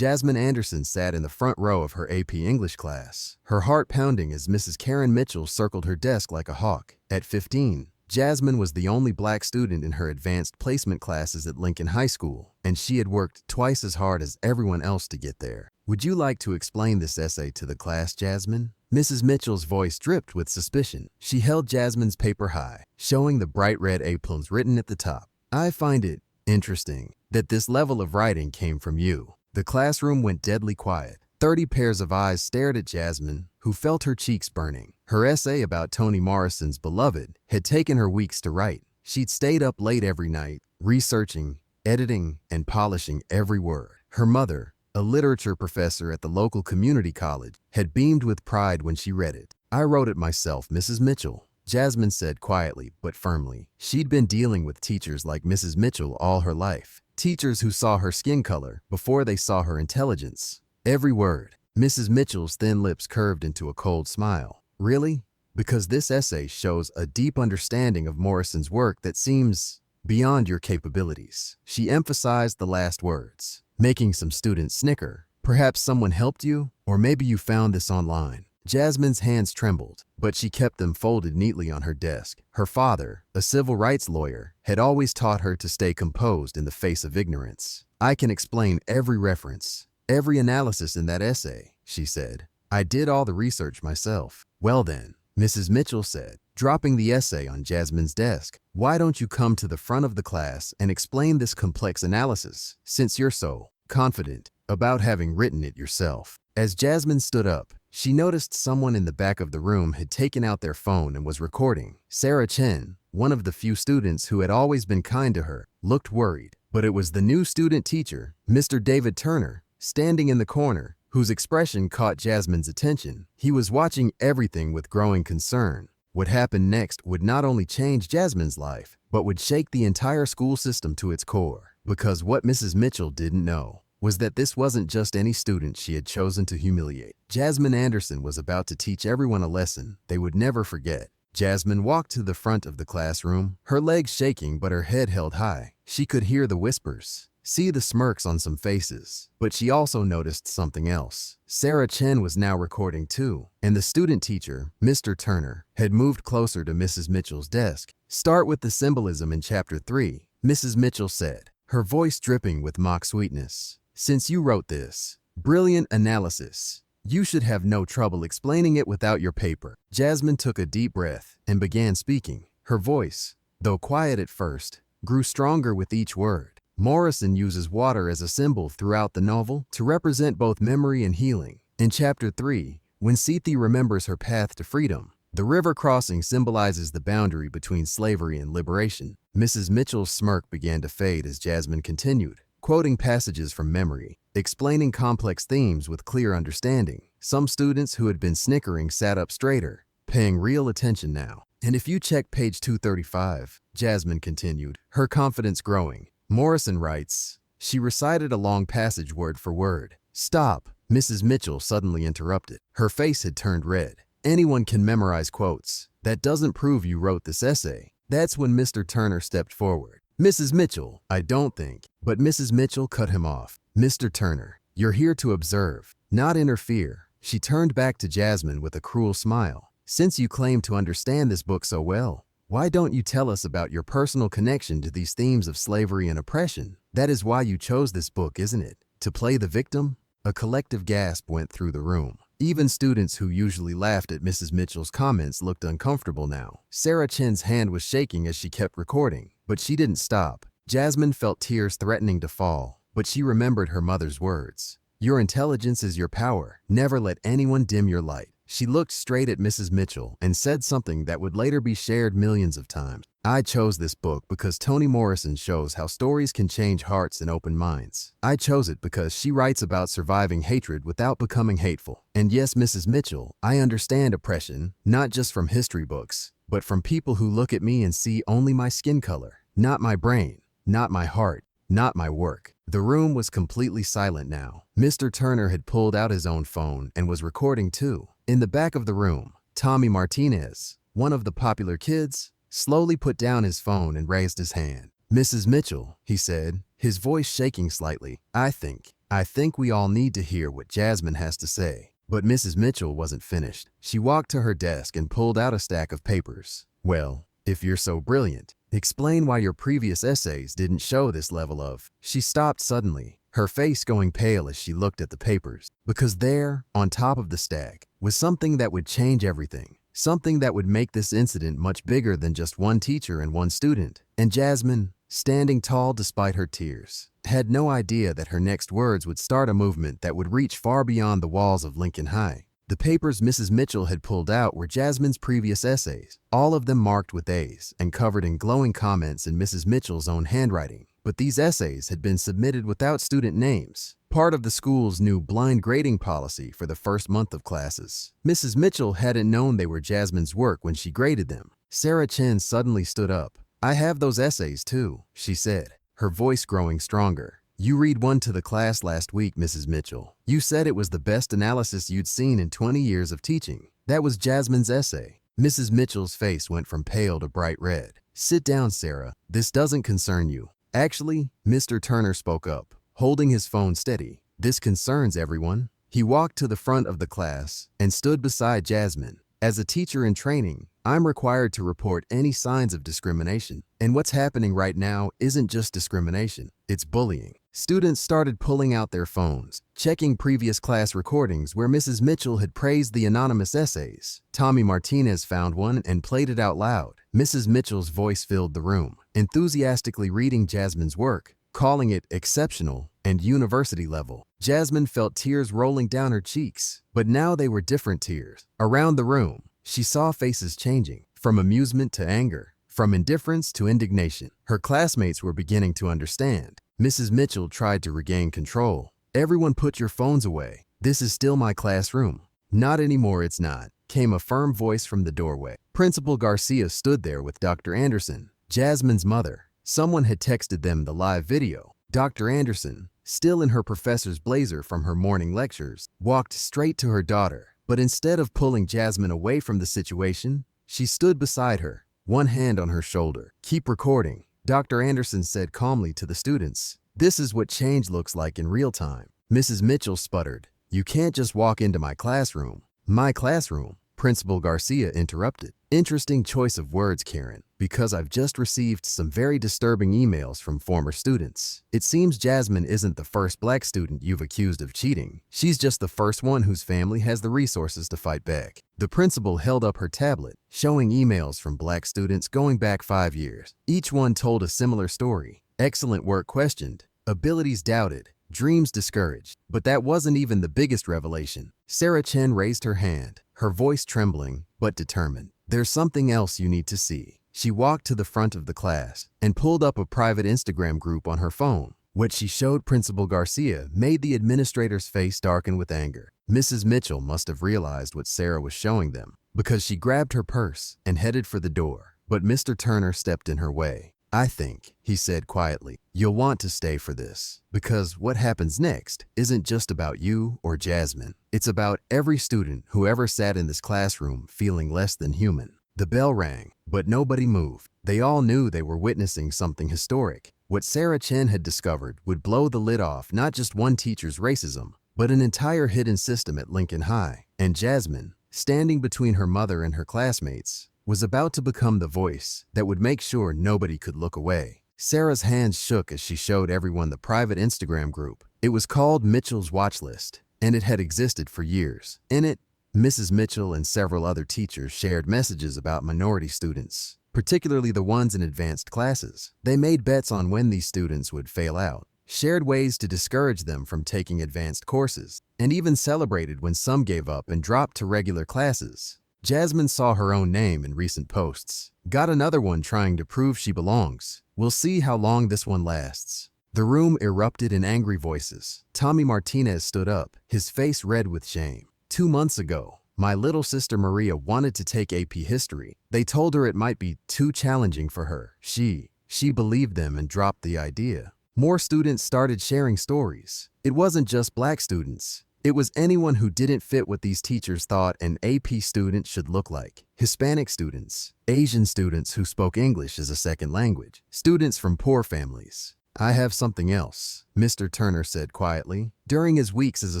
Jasmine Anderson sat in the front row of her AP English class, her heart pounding as Mrs. Karen Mitchell circled her desk like a hawk. At 15, Jasmine was the only black student in her advanced placement classes at Lincoln High School, and she had worked twice as hard as everyone else to get there. "Would you like to explain this essay to the class, Jasmine?" Mrs. Mitchell's voice dripped with suspicion. She held Jasmine's paper high, showing the bright red A+ written at the top. "I find it interesting that this level of writing came from you." The classroom went deadly quiet. 30 pairs of eyes stared at Jasmine, who felt her cheeks burning. Her essay about Toni Morrison's Beloved had taken her weeks to write. She'd stayed up late every night, researching, editing, and polishing every word. Her mother, a literature professor at the local community college, had beamed with pride when she read it. "I wrote it myself, Mrs. Mitchell," Jasmine said quietly but firmly. She'd been dealing with teachers like Mrs. Mitchell all her life. Teachers who saw her skin color before they saw her intelligence. Every word. Mrs. Mitchell's thin lips curved into a cold smile. "Really? Because this essay shows a deep understanding of Morrison's work that seems beyond your capabilities." She emphasized the last words, making some students snicker. "Perhaps someone helped you, or maybe you found this online." Jasmine's hands trembled, but she kept them folded neatly on her desk. Her father, a civil rights lawyer, had always taught her to stay composed in the face of ignorance. "I can explain every reference, every analysis in that essay," she said. "I did all the research myself." "Well then," Mrs. Mitchell said, dropping the essay on Jasmine's desk, "why don't you come to the front of the class and explain this complex analysis, since you're so confident about having written it yourself?" As Jasmine stood up, she noticed someone in the back of the room had taken out their phone and was recording. Sarah Chen, one of the few students who had always been kind to her, looked worried. But it was the new student teacher, Mr. David Turner, standing in the corner, whose expression caught Jasmine's attention. He was watching everything with growing concern. What happened next would not only change Jasmine's life, but would shake the entire school system to its core. Because what Mrs. Mitchell didn't know was that this wasn't just any student she had chosen to humiliate. Jasmine Anderson was about to teach everyone a lesson they would never forget. Jasmine walked to the front of the classroom, her legs shaking but her head held high. She could hear the whispers, see the smirks on some faces, but she also noticed something else. Sarah Chen was now recording too, and the student teacher, Mr. Turner, had moved closer to Mrs. Mitchell's desk. "Start with the symbolism in Chapter 3, Mrs. Mitchell said, her voice dripping with mock sweetness. "Since you wrote this brilliant analysis, you should have no trouble explaining it without your paper." Jasmine took a deep breath and began speaking. Her voice, though quiet at first, grew stronger with each word. "Morrison uses water as a symbol throughout the novel to represent both memory and healing. In Chapter 3, when Sethi remembers her path to freedom, the river crossing symbolizes the boundary between slavery and liberation." Mrs. Mitchell's smirk began to fade as Jasmine continued, quoting passages from memory, explaining complex themes with clear understanding. Some students who had been snickering sat up straighter, paying real attention now. "And if you check page 235, Jasmine continued, her confidence growing, "Morrison writes," she recited a long passage word for word. "Stop," Mrs. Mitchell suddenly interrupted. Her face had turned red. "Anyone can memorize quotes. That doesn't prove you wrote this essay." That's when Mr. Turner stepped forward. "Mrs. Mitchell, I don't think." But Mrs. Mitchell cut him off. "Mr. Turner, you're here to observe, not interfere." She turned back to Jasmine with a cruel smile. "Since you claim to understand this book so well, why don't you tell us about your personal connection to these themes of slavery and oppression? That is why you chose this book, isn't it? To play the victim?" A collective gasp went through the room. Even students who usually laughed at Mrs. Mitchell's comments looked uncomfortable now. Sarah Chen's hand was shaking as she kept recording, but she didn't stop. Jasmine felt tears threatening to fall, but she remembered her mother's words. "Your intelligence is your power. Never let anyone dim your light." She looked straight at Mrs. Mitchell and said something that would later be shared millions of times. "I chose this book because Toni Morrison shows how stories can change hearts and open minds. I chose it because she writes about surviving hatred without becoming hateful. And yes, Mrs. Mitchell, I understand oppression, not just from history books, but from people who look at me and see only my skin color, not my brain, not my heart, not my work." The room was completely silent now. Mr. Turner had pulled out his own phone and was recording too. In the back of the room, Tommy Martinez, one of the popular kids, slowly put down his phone and raised his hand. "Mrs. Mitchell," he said, his voice shaking slightly, "I think I think we all need to hear what Jasmine has to say. But Mrs. Mitchell wasn't finished. She walked to her desk and pulled out a stack of papers. Well, if you're so brilliant, explain why your previous essays didn't show this level of... She stopped suddenly, her face going pale as she looked at the papers. Because there, on top of the stack, was something that would change everything. Something that would make this incident much bigger than just one teacher and one student. And Jasmine, standing tall despite her tears, had no idea that her next words would start a movement that would reach far beyond the walls of Lincoln High. The papers Mrs. Mitchell had pulled out were Jasmine's previous essays, all of them marked with A's and covered in glowing comments in Mrs. Mitchell's own handwriting. But these essays had been submitted without student names, part of the school's new blind grading policy for the first month of classes. Mrs. Mitchell hadn't known they were Jasmine's work when she graded them. Sarah Chen suddenly stood up. "I have those essays too," she said, her voice growing stronger. "You read one to the class last week, Mrs. Mitchell. You said it was the best analysis you'd seen in 20 years of teaching. That was Jasmine's essay." Mrs. Mitchell's face went from pale to bright red. "Sit down, Sarah. This doesn't concern you." "Actually," Mr. Turner spoke up, holding his phone steady, "this concerns everyone." He walked to the front of the class and stood beside Jasmine. "As a teacher in training, I'm required to report any signs of discrimination. And what's happening right now isn't just discrimination, it's bullying." Students started pulling out their phones, checking previous class recordings where Mrs. Mitchell had praised the anonymous essays. Tommy Martinez found one and played it out loud. Mrs. Mitchell's voice filled the room, enthusiastically reading Jasmine's work, calling it exceptional and university level. Jasmine felt tears rolling down her cheeks, but now they were different tears. Around the room, she saw faces changing, from amusement to anger, from indifference to indignation. Her classmates were beginning to understand. Mrs. Mitchell tried to regain control. "Everyone put your phones away. This is still my classroom." "Not anymore, it's not," came a firm voice from the doorway. Principal Garcia stood there with Dr. Anderson, Jasmine's mother. Someone had texted them the live video. Dr. Anderson, still in her professor's blazer from her morning lectures, walked straight to her daughter. But instead of pulling Jasmine away from the situation, she stood beside her, one hand on her shoulder. "Keep recording," Dr. Anderson said calmly to the students. "This is what change looks like in real time." Mrs. Mitchell sputtered. "You can't just walk into my classroom." "My classroom," Principal Garcia interrupted. "Interesting choice of words, Karen, because I've just received some very disturbing emails from former students. It seems Jasmine isn't the first black student you've accused of cheating. She's just the first one whose family has the resources to fight back." The principal held up her tablet, showing emails from black students going back 5 years. Each one told a similar story. Excellent work questioned, abilities doubted, dreams discouraged. But that wasn't even the biggest revelation. Sarah Chen raised her hand, her voice trembling but determined. "There's something else you need to see." She walked to the front of the class and pulled up a private Instagram group on her phone. What she showed Principal Garcia made the administrator's face darken with anger. Mrs. Mitchell must have realized what Sarah was showing them, because she grabbed her purse and headed for the door. But Mr. Turner stepped in her way. "I think," he said quietly, "you'll want to stay for this. Because what happens next isn't just about you or Jasmine. It's about every student who ever sat in this classroom feeling less than human." The bell rang, but nobody moved. They all knew they were witnessing something historic. What Sarah Chen had discovered would blow the lid off not just one teacher's racism, but an entire hidden system at Lincoln High. And Jasmine, standing between her mother and her classmates, was about to become the voice that would make sure nobody could look away. Sarah's hands shook as she showed everyone the private Instagram group. It was called Mitchell's Watch List, and it had existed for years. In it, Mrs. Mitchell and several other teachers shared messages about minority students, particularly the ones in advanced classes. They made bets on when these students would fail out, shared ways to discourage them from taking advanced courses, and even celebrated when some gave up and dropped to regular classes. Jasmine saw her own name in recent posts. "Got another one trying to prove she belongs. We'll see how long this one lasts." The room erupted in angry voices. Tommy Martinez stood up, his face red with shame. 2 months ago, my little sister Maria wanted to take AP History. They told her it might be too challenging for her. She believed them and dropped the idea. More students started sharing stories. It wasn't just black students. It was anyone who didn't fit what these teachers thought an AP student should look like. Hispanic students, Asian students who spoke English as a second language, students from poor families. I have something else, Mr. Turner said quietly. During his weeks as a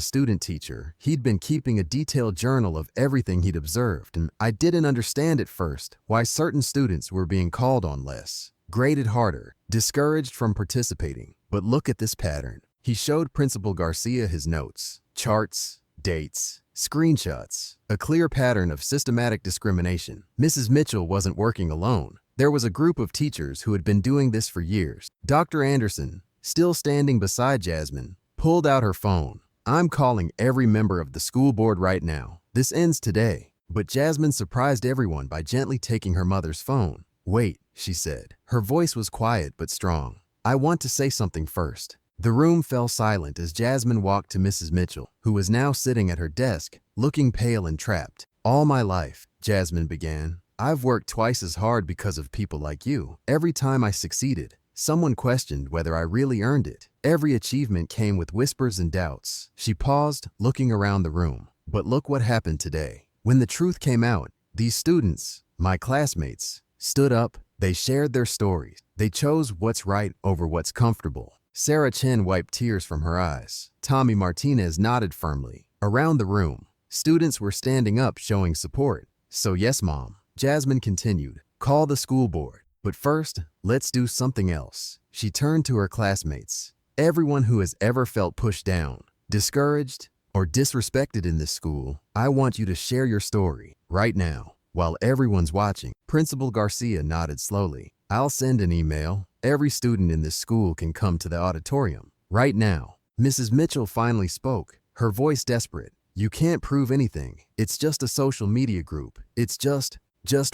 student teacher, he'd been keeping a detailed journal of everything he'd observed, and I didn't understand at first why certain students were being called on less, graded harder, discouraged from participating. But look at this pattern. He showed Principal Garcia his notes, charts, dates, screenshots, a clear pattern of systematic discrimination. Mrs. Mitchell wasn't working alone. There was a group of teachers who had been doing this for years. Dr. Anderson, still standing beside Jasmine, pulled out her phone. I'm calling every member of the school board right now. This ends today. But Jasmine surprised everyone by gently taking her mother's phone. Wait, she said. Her voice was quiet but strong. I want to say something first. The room fell silent as Jasmine walked to Mrs. Mitchell, who was now sitting at her desk, looking pale and trapped. All my life, Jasmine began, I've worked twice as hard because of people like you. Every time I succeeded, someone questioned whether I really earned it. Every achievement came with whispers and doubts. She paused, looking around the room. But look what happened today. When the truth came out, these students, my classmates, stood up. They shared their stories. They chose what's right over what's comfortable. Sarah Chen wiped tears from her eyes. Tommy Martinez nodded firmly. Around the room, students were standing up showing support. So yes, Mom, Jasmine continued, call the school board. But first, let's do something else. She turned to her classmates. Everyone who has ever felt pushed down, discouraged, or disrespected in this school, I want you to share your story right now. While everyone's watching, Principal Garcia nodded slowly. I'll send an email. Every student in this school can come to the auditorium right now. Mrs. Mitchell finally spoke, her voice desperate. You can't prove anything. It's just a social media group. It's just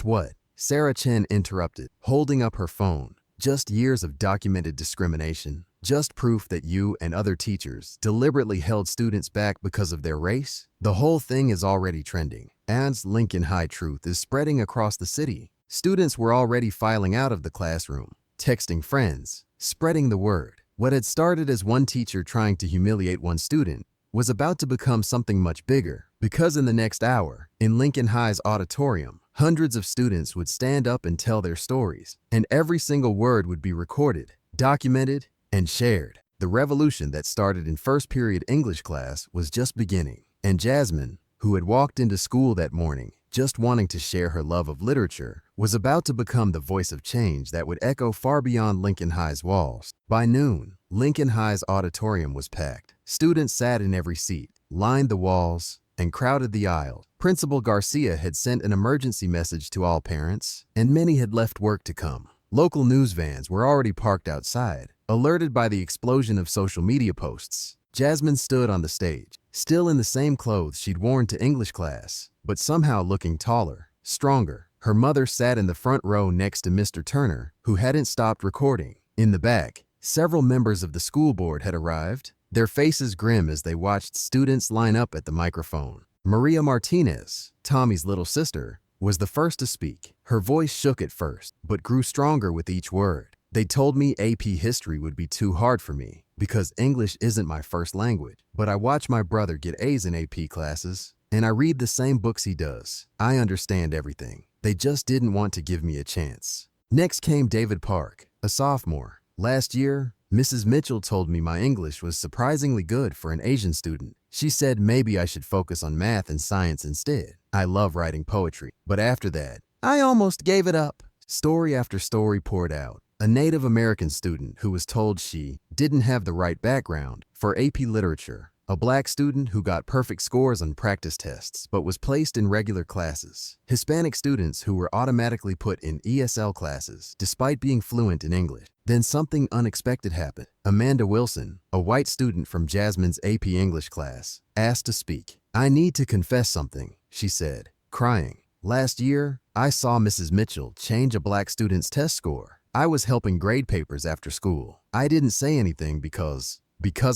what? Sarah Chen interrupted, holding up her phone. Just years of documented discrimination. Just proof that you and other teachers deliberately held students back because of their race? The whole thing is already trending. As Lincoln High truth is spreading across the city. Students were already filing out of the classroom, texting friends, spreading the word. What had started as one teacher trying to humiliate one student was about to become something much bigger, because in the next hour, in Lincoln High's auditorium, hundreds of students would stand up and tell their stories, and every single word would be recorded, documented, and shared. The revolution that started in first period English class was just beginning, and Jasmine, who had walked into school that morning, just wanting to share her love of literature, was about to become the voice of change that would echo far beyond Lincoln High's walls. By noon, Lincoln High's auditorium was packed. Students sat in every seat, lined the walls, and crowded the aisle. Principal Garcia had sent an emergency message to all parents, and many had left work to come. Local news vans were already parked outside, alerted by the explosion of social media posts. Jasmine stood on the stage, still in the same clothes she'd worn to English class, but somehow looking taller, stronger. Her mother sat in the front row next to Mr. Turner, who hadn't stopped recording. In the back, several members of the school board had arrived, their faces grim as they watched students line up at the microphone. Maria Martinez, Tommy's little sister, was the first to speak. Her voice shook at first, but grew stronger with each word. They told me AP history would be too hard for me, because English isn't my first language. But I watch my brother get A's in AP classes, and I read the same books he does. I understand everything. They just didn't want to give me a chance. Next came David Park, a sophomore. Last year, Mrs. Mitchell told me my English was surprisingly good for an Asian student. She said maybe I should focus on math and science instead. I love writing poetry. But after that, I almost gave it up. Story after story poured out. A Native American student who was told she didn't have the right background for AP literature. A Black student who got perfect scores on practice tests but was placed in regular classes. Hispanic students who were automatically put in ESL classes despite being fluent in English. Then something unexpected happened. Amanda Wilson, a white student from Jasmine's AP English class, asked to speak. I need to confess something, she said, crying. Last year, I saw Mrs. Mitchell change a Black student's test score. I was helping grade papers after school. I didn't say anything because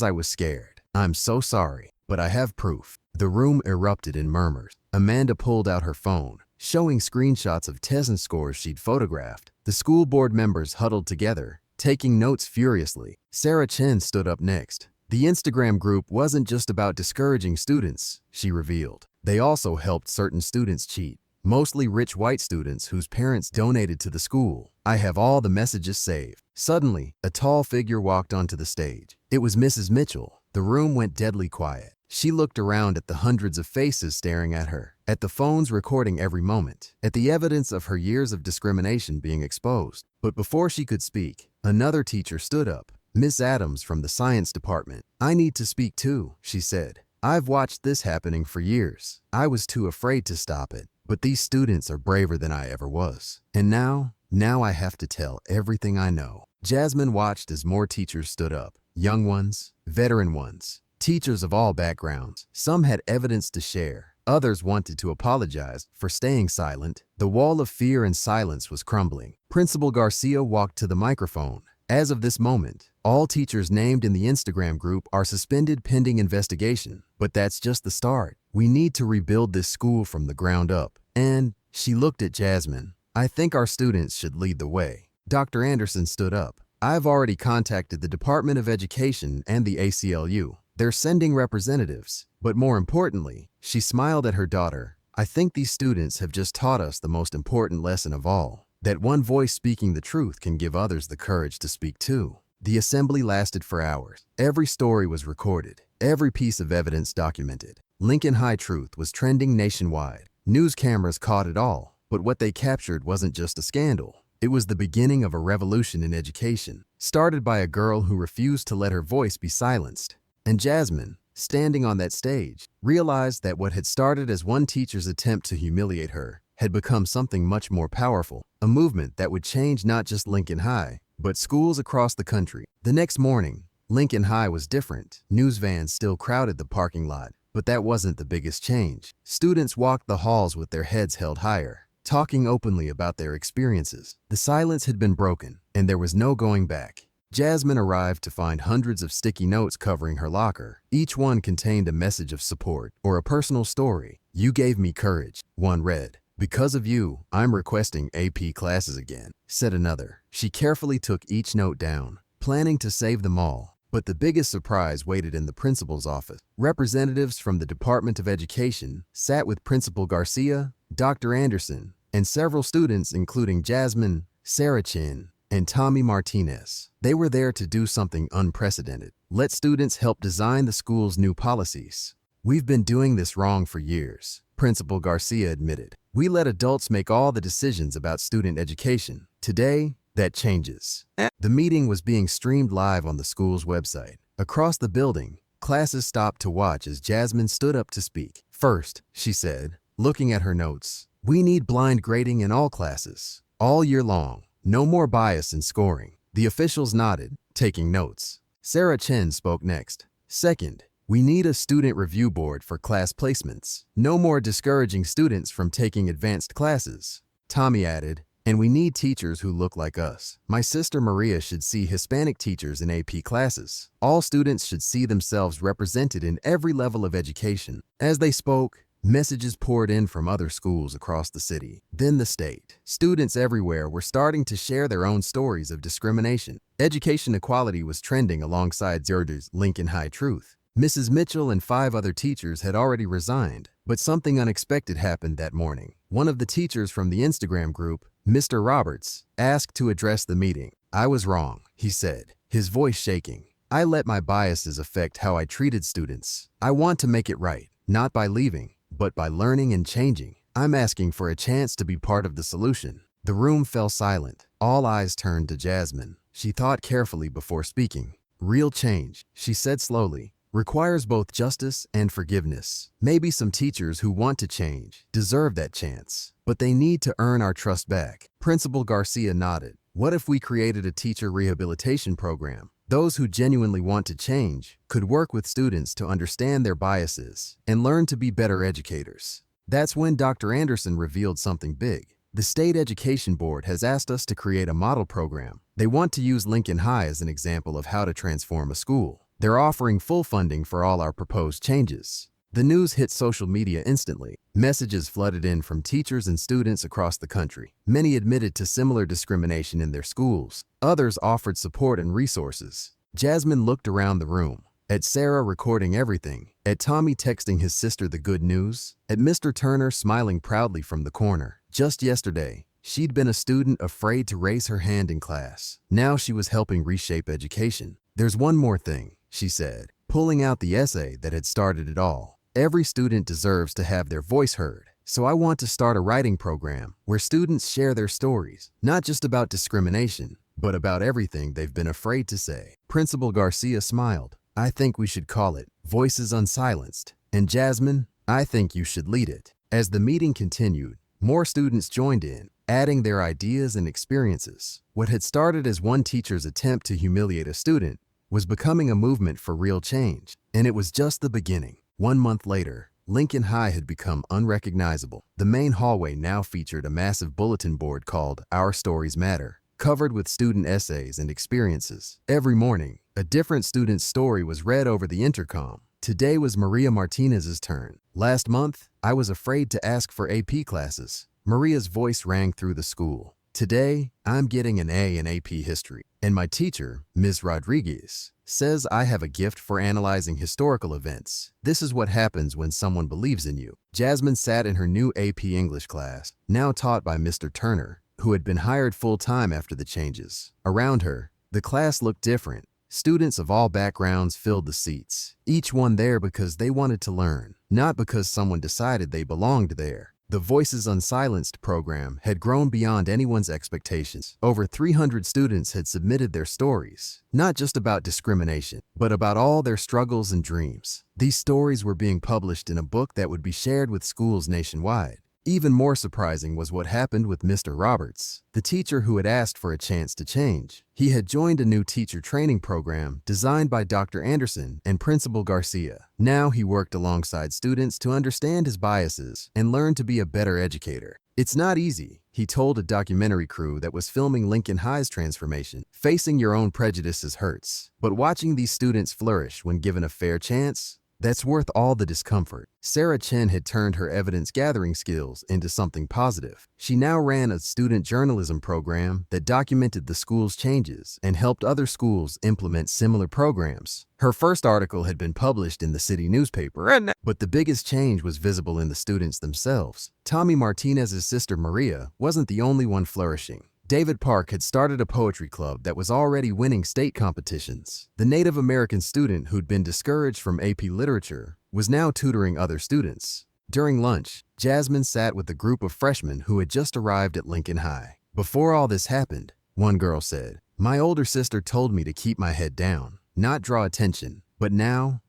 I was scared. I'm so sorry, but I have proof. The room erupted in murmurs. Amanda pulled out her phone, showing screenshots of test scores she'd photographed. The school board members huddled together, taking notes furiously. Sarah Chen stood up next. The Instagram group wasn't just about discouraging students, she revealed. They also helped certain students cheat, mostly rich white students whose parents donated to the school. I have all the messages saved. Suddenly, a tall figure walked onto the stage. It was Mrs. Mitchell. The room went deadly quiet. She looked around at the hundreds of faces staring at her, at the phones recording every moment, at the evidence of her years of discrimination being exposed. But before she could speak, another teacher stood up. Miss Adams from the science department. I need to speak too, she said. I've watched this happening for years. I was too afraid to stop it. But these students are braver than I ever was. And now I have to tell everything I know. Jasmine watched as more teachers stood up. Young ones, veteran ones, teachers of all backgrounds. Some had evidence to share. Others wanted to apologize for staying silent. The wall of fear and silence was crumbling. Principal Garcia walked to the microphone. As of this moment, all teachers named in the Instagram group are suspended pending investigation. But that's just the start. We need to rebuild this school from the ground up. And she looked at Jasmine. I think our students should lead the way. Dr. Anderson stood up. I've already contacted the Department of Education and the ACLU. They're sending representatives. But more importantly, she smiled at her daughter. I think these students have just taught us the most important lesson of all. That one voice speaking the truth can give others the courage to speak too. The assembly lasted for hours. Every story was recorded. Every piece of evidence documented. Lincoln High truth was trending nationwide. News cameras caught it all. But what they captured wasn't just a scandal. It was the beginning of a revolution in education, started by a girl who refused to let her voice be silenced. And Jasmine, standing on that stage, realized that what had started as one teacher's attempt to humiliate her had become something much more powerful, a movement that would change not just Lincoln High, but schools across the country. The next morning, Lincoln High was different. News vans still crowded the parking lot, but that wasn't the biggest change. Students walked the halls with their heads held higher, talking openly about their experiences. The silence had been broken, and there was no going back. Jasmine arrived to find hundreds of sticky notes covering her locker. Each one contained a message of support or a personal story. You gave me courage, one read. Because of you, I'm requesting AP classes again, said another. She carefully took each note down, planning to save them all. But the biggest surprise waited in the principal's office. Representatives from the Department of Education sat with Principal Garcia, Dr. Anderson, and several students including Jasmine, Sarah Chin, and Tommy Martinez. They were there to do something unprecedented. Let students help design the school's new policies. We've been doing this wrong for years, Principal Garcia admitted. We let adults make all the decisions about student education. Today, that changes. The meeting was being streamed live on the school's website. Across the building, classes stopped to watch as Jasmine stood up to speak. First, she said, looking at her notes, we need blind grading in all classes, all year long. No more bias in scoring. The officials nodded, taking notes. Sarah Chen spoke next. Second, we need a student review board for class placements. No more discouraging students from taking advanced classes. Tommy added, and we need teachers who look like us. My sister Maria should see Hispanic teachers in AP classes. All students should see themselves represented in every level of education. As they spoke, messages poured in from other schools across the city, then the state. Students everywhere were starting to share their own stories of discrimination. Education equality was trending alongside Zerder's Lincoln High truth. Mrs. Mitchell and 5 other teachers had already resigned, but something unexpected happened that morning. One of the teachers from the Instagram group, Mr. Roberts, asked to address the meeting. I was wrong, he said, his voice shaking. I let my biases affect how I treated students. I want to make it right, not by leaving, but by learning and changing. I'm asking for a chance to be part of the solution. The room fell silent. All eyes turned to Jasmine. She thought carefully before speaking. Real change, she said slowly, requires both justice and forgiveness. Maybe some teachers who want to change deserve that chance, but they need to earn our trust back. Principal Garcia nodded. What if we created a teacher rehabilitation program? Those who genuinely want to change could work with students to understand their biases and learn to be better educators. That's when Dr. Anderson revealed something big. The State Education Board has asked us to create a model program. They want to use Lincoln High as an example of how to transform a school. They're offering full funding for all our proposed changes. The news hit social media instantly. Messages flooded in from teachers and students across the country. Many admitted to similar discrimination in their schools. Others offered support and resources. Jasmine looked around the room, at Sarah recording everything, at Tommy texting his sister the good news, at Mr. Turner smiling proudly from the corner. Just yesterday, She'd been a student afraid to raise her hand in class. Now she was helping reshape education. "There's one more thing," she said, pulling out the essay that had started it all. "Every student deserves to have their voice heard. So I want to start a writing program where students share their stories, not just about discrimination, but about everything they've been afraid to say." Principal Garcia smiled. "I think we should call it Voices Unsilenced. And Jasmine, I think you should lead it." As the meeting continued, more students joined in, adding their ideas and experiences. What had started as one teacher's attempt to humiliate a student was becoming a movement for real change. And it was just the beginning. 1 month later, Lincoln High had become unrecognizable. The main hallway now featured a massive bulletin board called Our Stories Matter, covered with student essays and experiences. Every morning, a different student's story was read over the intercom. Today was Maria Martinez's turn. "Last month, I was afraid to ask for AP classes." Maria's voice rang through the school. "Today, I'm getting an A in AP history. And my teacher, Ms. Rodriguez, says I have a gift for analyzing historical events. This is what happens when someone believes in you." Jasmine sat in her new AP English class, now taught by Mr. Turner, who had been hired full-time after the changes. Around her, the class looked different. Students of all backgrounds filled the seats, each one there because they wanted to learn, not because someone decided they belonged there. The Voices Unsilenced program had grown beyond anyone's expectations. Over 300 students had submitted their stories, not just about discrimination, but about all their struggles and dreams. These stories were being published in a book that would be shared with schools nationwide. Even more surprising was what happened with Mr. Roberts, the teacher who had asked for a chance to change. He had joined a new teacher training program designed by Dr. Anderson and Principal Garcia. Now he worked alongside students to understand his biases and learn to be a better educator. "It's not easy," he told a documentary crew that was filming Lincoln High's transformation. "Facing your own prejudices hurts, but watching these students flourish when given a fair chance, that's worth all the discomfort." Sarah Chen had turned her evidence-gathering skills into something positive. She now ran a student journalism program that documented the school's changes and helped other schools implement similar programs. Her first article had been published in the city newspaper, but the biggest change was visible in the students themselves. Tommy Martinez's sister Maria wasn't the only one flourishing. David Park had started a poetry club that was already winning state competitions. The Native American student who'd been discouraged from AP literature was now tutoring other students. During lunch, Jasmine sat with a group of freshmen who had just arrived at Lincoln High. "Before all this happened," one girl said, "my older sister told me to keep my head down, not draw attention. But now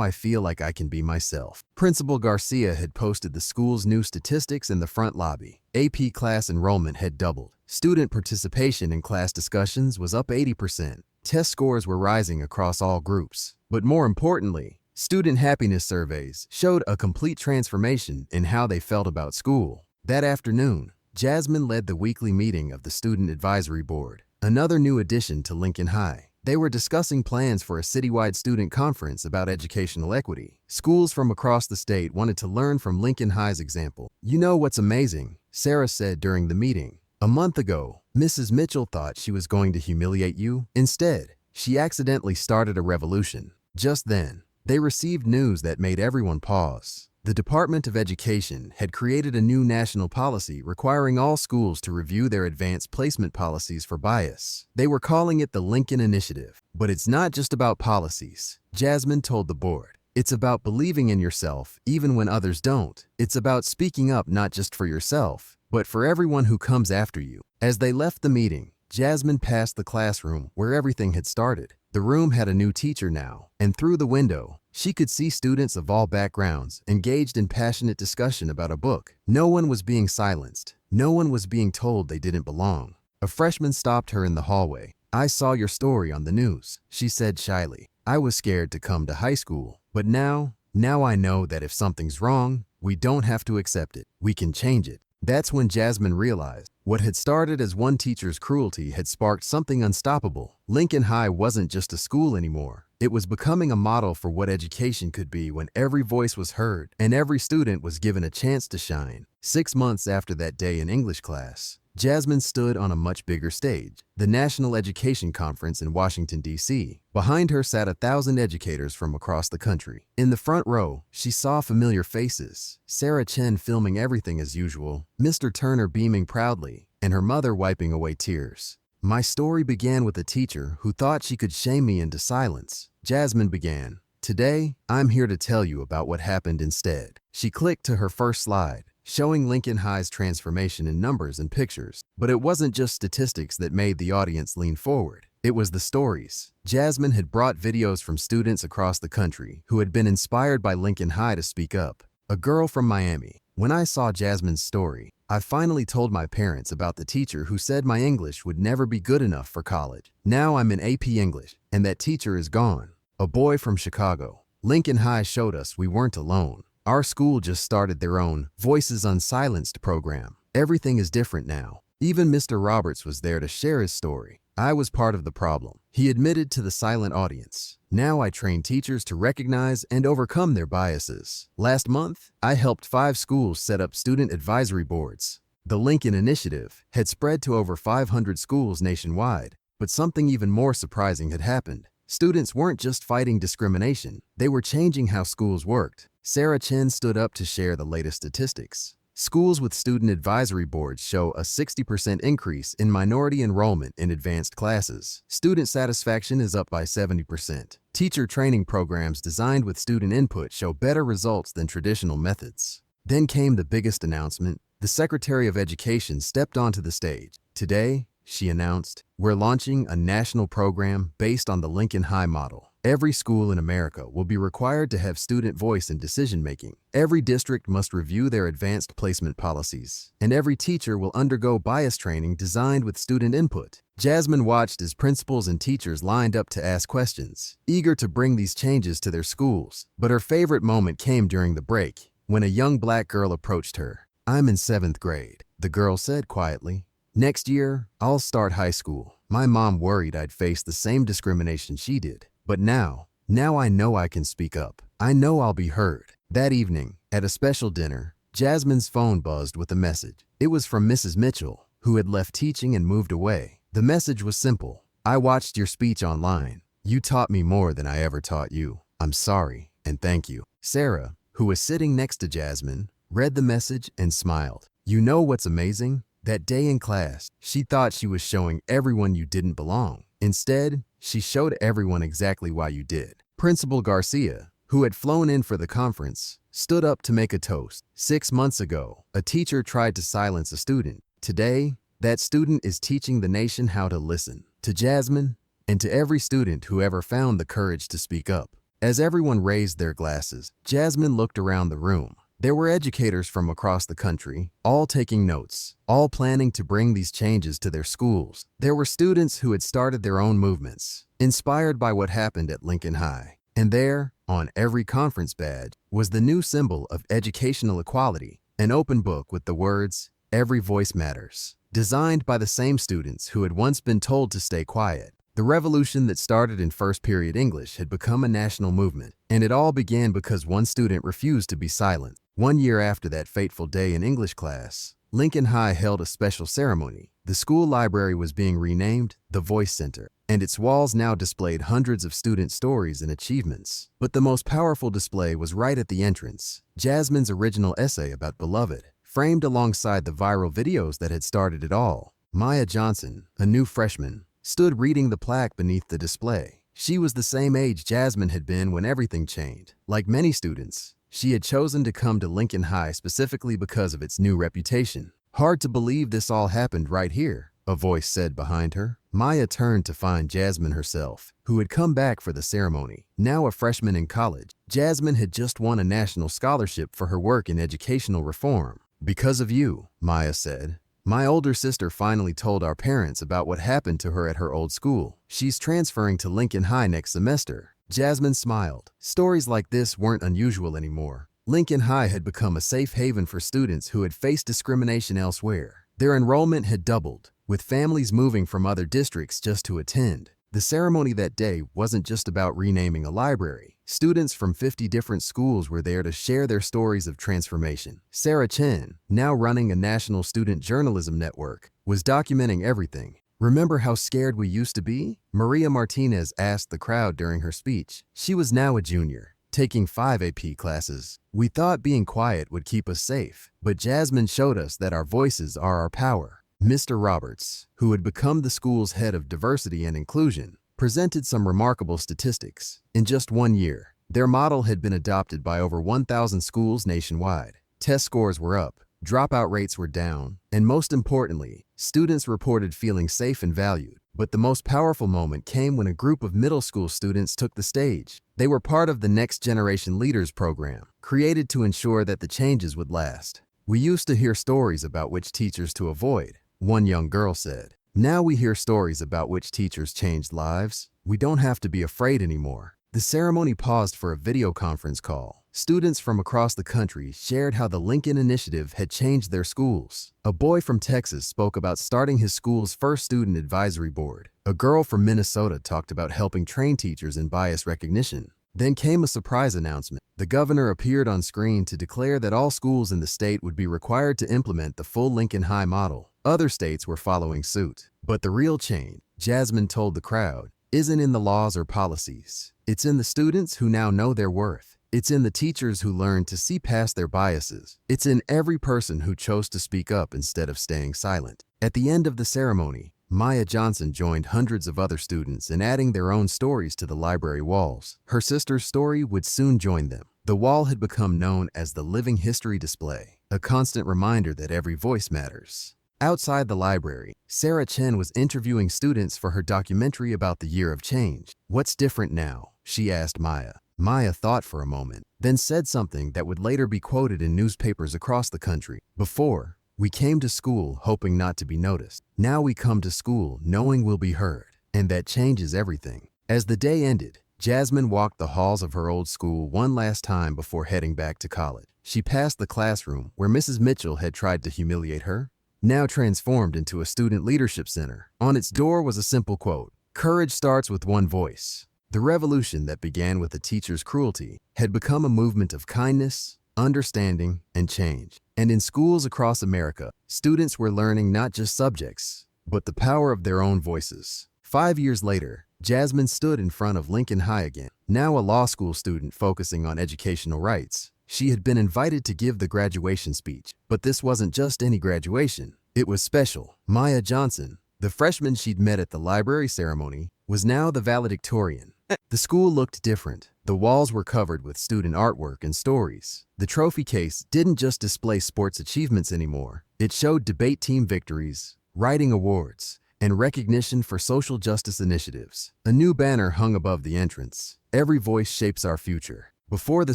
I feel like I can be myself." Principal Garcia had posted the school's new statistics in the front lobby. AP class enrollment had doubled. Student participation in class discussions was up 80%. Test scores were rising across all groups. But more importantly, student happiness surveys showed a complete transformation in how they felt about school. That afternoon, Jasmine led the weekly meeting of the Student Advisory Board, another new addition to Lincoln High. They were discussing plans for a citywide student conference about educational equity. Schools from across the state wanted to learn from Lincoln High's example. "You know what's amazing?" Sarah said during the meeting. "A month ago, Mrs. Mitchell thought she was going to humiliate you. Instead, she accidentally started a revolution." Just then, they received news that made everyone pause. The Department of Education had created a new national policy requiring all schools to review their advanced placement policies for bias. They were calling it the Lincoln Initiative. "But it's not just about policies," Jasmine told the board. "It's about believing in yourself even when others don't. It's about speaking up not just for yourself, but for everyone who comes after you." As they left the meeting, Jasmine passed the classroom where everything had started. The room had a new teacher now, and through the window, she could see students of all backgrounds engaged in passionate discussion about a book. No one was being silenced. No one was being told they didn't belong. A freshman stopped her in the hallway. "I saw your story on the news," she said shyly. "I was scared to come to high school, but now I know that if something's wrong, we don't have to accept it. We can change it." That's when Jasmine realized what had started as one teacher's cruelty had sparked something unstoppable. Lincoln High wasn't just a school anymore. It was becoming a model for what education could be when every voice was heard and every student was given a chance to shine. 6 months after that day in English class, Jasmine stood on a much bigger stage, the National Education Conference in Washington, D.C. Behind her sat 1,000 educators from across the country. In the front row, she saw familiar faces. Sarah Chen filming everything as usual, Mr. Turner beaming proudly, and her mother wiping away tears. My story began with a teacher who thought she could shame me into silence. Jasmine began. Today, I'm here to tell you about what happened instead. She clicked to her first slide, showing Lincoln High's transformation in numbers and pictures. But it wasn't just statistics that made the audience lean forward. It was the stories. Jasmine had brought videos from students across the country who had been inspired by Lincoln High to speak up. A girl from Miami. When I saw Jasmine's story, I finally told my parents about the teacher who said my English would never be good enough for college. Now I'm in AP English, and that teacher is gone. A boy from Chicago. Lincoln High showed us we weren't alone. Our school just started their own Voices Unsilenced program. Everything is different now. Even Mr. Roberts was there to share his story. I was part of the problem. He admitted to the silent audience. Now I train teachers to recognize and overcome their biases. Last month, I helped 5 schools set up student advisory boards. The Lincoln Initiative had spread to over 500 schools nationwide, but something even more surprising had happened. Students weren't just fighting discrimination, they were changing how schools worked. Sarah Chen stood up to share the latest statistics. Schools with student advisory boards show a 60% increase in minority enrollment in advanced classes. Student satisfaction is up by 70%. Teacher training programs designed with student input show better results than traditional methods. Then came the biggest announcement. The Secretary of Education stepped onto the stage. Today, she announced, we're launching a national program based on the Lincoln High model. Every school in America will be required to have student voice in decision-making. Every district must review their advanced placement policies, and every teacher will undergo bias training designed with student input. Jasmine watched as principals and teachers lined up to ask questions, eager to bring these changes to their schools. But her favorite moment came during the break, when a young black girl approached her. I'm in 7th grade, the girl said quietly. Next year, I'll start high school. My mom worried I'd face the same discrimination she did. But now I know I can speak up. I know I'll be heard. That evening, at a special dinner, Jasmine's phone buzzed with a message. It was from Mrs. Mitchell, who had left teaching and moved away. The message was simple. I watched your speech online. You taught me more than I ever taught you. I'm sorry, and thank you. Sarah, who was sitting next to Jasmine, read the message and smiled. You know what's amazing? That day in class, she thought she was showing everyone you didn't belong. Instead, she showed everyone exactly why you did. Principal Garcia, who had flown in for the conference, stood up to make a toast. 6 months ago, a teacher tried to silence a student. Today, that student is teaching the nation how to listen. To Jasmine, and to every student who ever found the courage to speak up. As everyone raised their glasses, Jasmine looked around the room. There were educators from across the country, all taking notes, all planning to bring these changes to their schools. There were students who had started their own movements, inspired by what happened at Lincoln High. And there, on every conference badge, was the new symbol of educational equality, an open book with the words, "Every voice matters," designed by the same students who had once been told to stay quiet. The revolution that started in first period English had become a national movement, and it all began because one student refused to be silent. 1 year after that fateful day in English class, Lincoln High held a special ceremony. The school library was being renamed the Voice Center, and its walls now displayed hundreds of student stories and achievements. But the most powerful display was right at the entrance. Jasmine's original essay about Beloved, framed alongside the viral videos that had started it all. Maya Johnson, a new freshman, stood reading the plaque beneath the display. She was the same age Jasmine had been when everything changed. Like many students, she had chosen to come to Lincoln High specifically because of its new reputation. Hard to believe this all happened right here, a voice said behind her. Maya turned to find Jasmine herself, who had come back for the ceremony. Now a freshman in college, Jasmine had just won a national scholarship for her work in educational reform. Because of you, Maya said. My older sister finally told our parents about what happened to her at her old school. She's transferring to Lincoln High next semester. Jasmine smiled. Stories like this weren't unusual anymore. Lincoln High had become a safe haven for students who had faced discrimination elsewhere. Their enrollment had doubled, with families moving from other districts just to attend. The ceremony that day wasn't just about renaming a library. Students from 50 different schools were there to share their stories of transformation. Sarah Chen, now running a national student journalism network, was documenting everything. Remember how scared we used to be? Maria Martinez asked the crowd during her speech. She was now a junior, taking 5 AP classes. We thought being quiet would keep us safe, but Jasmine showed us that our voices are our power. Mr. Roberts, who had become the school's head of diversity and inclusion, presented some remarkable statistics. In just 1 year, their model had been adopted by over 1,000 schools nationwide. Test scores were up, dropout rates were down, and most importantly, students reported feeling safe and valued. But the most powerful moment came when a group of middle school students took the stage. They were part of the Next Generation Leaders program, created to ensure that the changes would last. "We used to hear stories about which teachers to avoid," one young girl said. "Now we hear stories about which teachers changed lives. We don't have to be afraid anymore." The ceremony paused for a video conference call. Students from across the country shared how the Lincoln Initiative had changed their schools. A boy from Texas spoke about starting his school's first student advisory board. A girl from Minnesota talked about helping train teachers in bias recognition. Then came a surprise announcement. The governor appeared on screen to declare that all schools in the state would be required to implement the full Lincoln High model. Other states were following suit. But the real change, Jasmine told the crowd, isn't in the laws or policies. It's in the students who now know their worth. It's in the teachers who learned to see past their biases. It's in every person who chose to speak up instead of staying silent. At the end of the ceremony, Maya Johnson joined hundreds of other students in adding their own stories to the library walls. Her sister's story would soon join them. The wall had become known as the Living History Display, a constant reminder that every voice matters. Outside the library, Sarah Chen was interviewing students for her documentary about the year of change. "What's different now?" she asked Maya. Maya thought for a moment, then said something that would later be quoted in newspapers across the country. "Before, we came to school hoping not to be noticed. Now we come to school knowing we'll be heard, and that changes everything." As the day ended, Jasmine walked the halls of her old school one last time before heading back to college. She passed the classroom where Mrs. Mitchell had tried to humiliate her, now transformed into a student leadership center. On its door was a simple quote, "Courage starts with one voice." The revolution that began with a teacher's cruelty had become a movement of kindness, understanding, and change. And in schools across America, students were learning not just subjects, but the power of their own voices. 5 years later, Jasmine stood in front of Lincoln High again, now a law school student focusing on educational rights. She had been invited to give the graduation speech, but this wasn't just any graduation. It was special. Maya Johnson, the freshman she'd met at the library ceremony, was now the valedictorian. The school looked different. The walls were covered with student artwork and stories. The trophy case didn't just display sports achievements anymore. It showed debate team victories, writing awards, and recognition for social justice initiatives. A new banner hung above the entrance. "Every voice shapes our future." Before the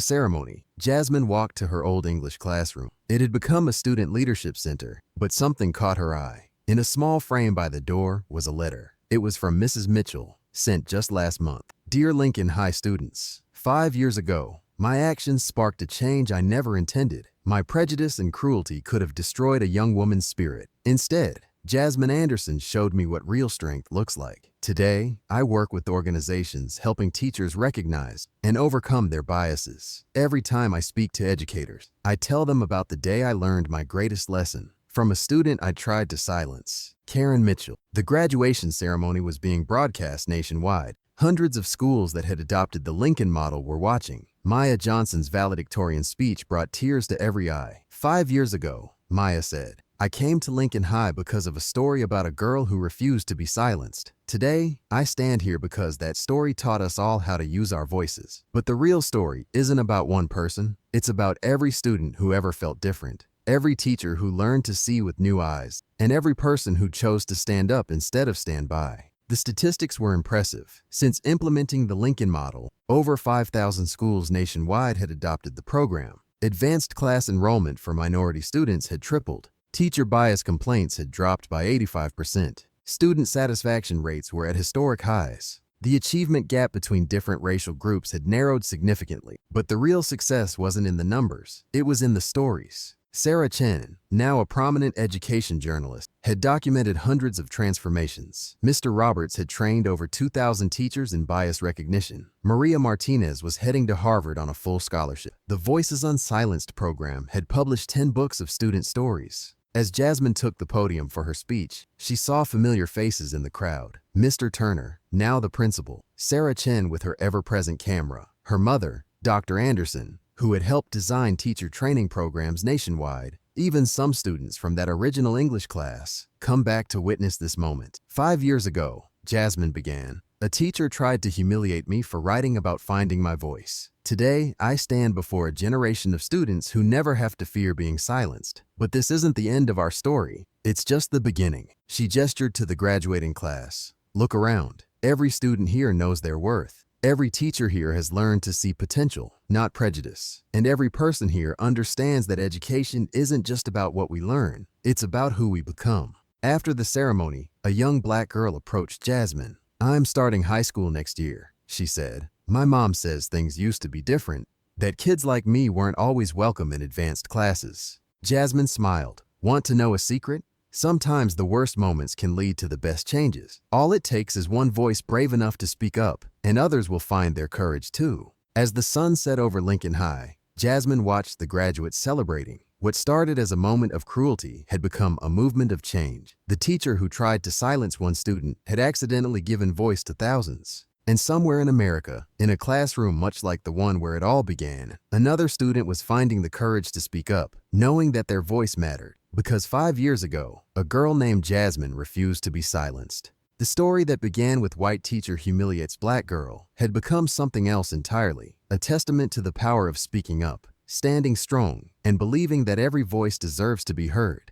ceremony, Jasmine walked to her old English classroom. It had become a student leadership center, but something caught her eye. In a small frame by the door was a letter. It was from Mrs. Mitchell, sent just last month. "Dear Lincoln High students, 5 years ago, my actions sparked a change I never intended. My prejudice and cruelty could have destroyed a young woman's spirit. Instead, Jasmine Anderson showed me what real strength looks like. Today, I work with organizations helping teachers recognize and overcome their biases. Every time I speak to educators, I tell them about the day I learned my greatest lesson from a student I tried to silence." Karen Mitchell. The graduation ceremony was being broadcast nationwide. Hundreds of schools that had adopted the Lincoln model were watching. Maya Johnson's valedictorian speech brought tears to every eye. 5 years ago, Maya said, "I came to Lincoln High because of a story about a girl who refused to be silenced. Today, I stand here because that story taught us all how to use our voices." But the real story isn't about one person. It's about every student who ever felt different, every teacher who learned to see with new eyes, and every person who chose to stand up instead of stand by. The statistics were impressive. Since implementing the Lincoln model, over 5,000 schools nationwide had adopted the program. Advanced class enrollment for minority students had tripled. Teacher bias complaints had dropped by 85%. Student satisfaction rates were at historic highs. The achievement gap between different racial groups had narrowed significantly. But the real success wasn't in the numbers, it was in the stories. Sarah Chen, now a prominent education journalist, had documented hundreds of transformations. Mr. Roberts had trained over 2,000 teachers in bias recognition. Maria Martinez was heading to Harvard on a full scholarship. The Voices Unsilenced program had published 10 books of student stories. As Jasmine took the podium for her speech, she saw familiar faces in the crowd. Mr. Turner, now the principal, Sarah Chen with her ever-present camera, her mother, Dr. Anderson, who had helped design teacher training programs nationwide, Even some students from that original English class come back to witness this moment. 5 years ago, Jasmine began. A teacher tried to humiliate me for writing about finding my voice. Today, I stand before a generation of students who never have to fear being silenced. But this isn't the end of our story. It's just the beginning. She gestured to the graduating class. Look around. Every student here knows their worth. Every teacher here has learned to see potential, not prejudice. And every person here understands that education isn't just about what we learn, it's about who we become. After the ceremony, a young black girl approached Jasmine. I'm starting high school next year, she said. My mom says things used to be different, that kids like me weren't always welcome in advanced classes. Jasmine smiled. Want to know a secret? Sometimes the worst moments can lead to the best changes. All it takes is one voice brave enough to speak up, and others will find their courage too. As the sun set over Lincoln High, Jasmine watched the graduates celebrating. What started as a moment of cruelty had become a movement of change. The teacher who tried to silence one student had accidentally given voice to thousands. And somewhere in America, in a classroom much like the one where it all began, another student was finding the courage to speak up, knowing that their voice mattered. Because 5 years ago, a girl named Jasmine refused to be silenced. The story that began with white teacher humiliates black girl had become something else entirely, a testament to the power of speaking up, standing strong, and believing that every voice deserves to be heard.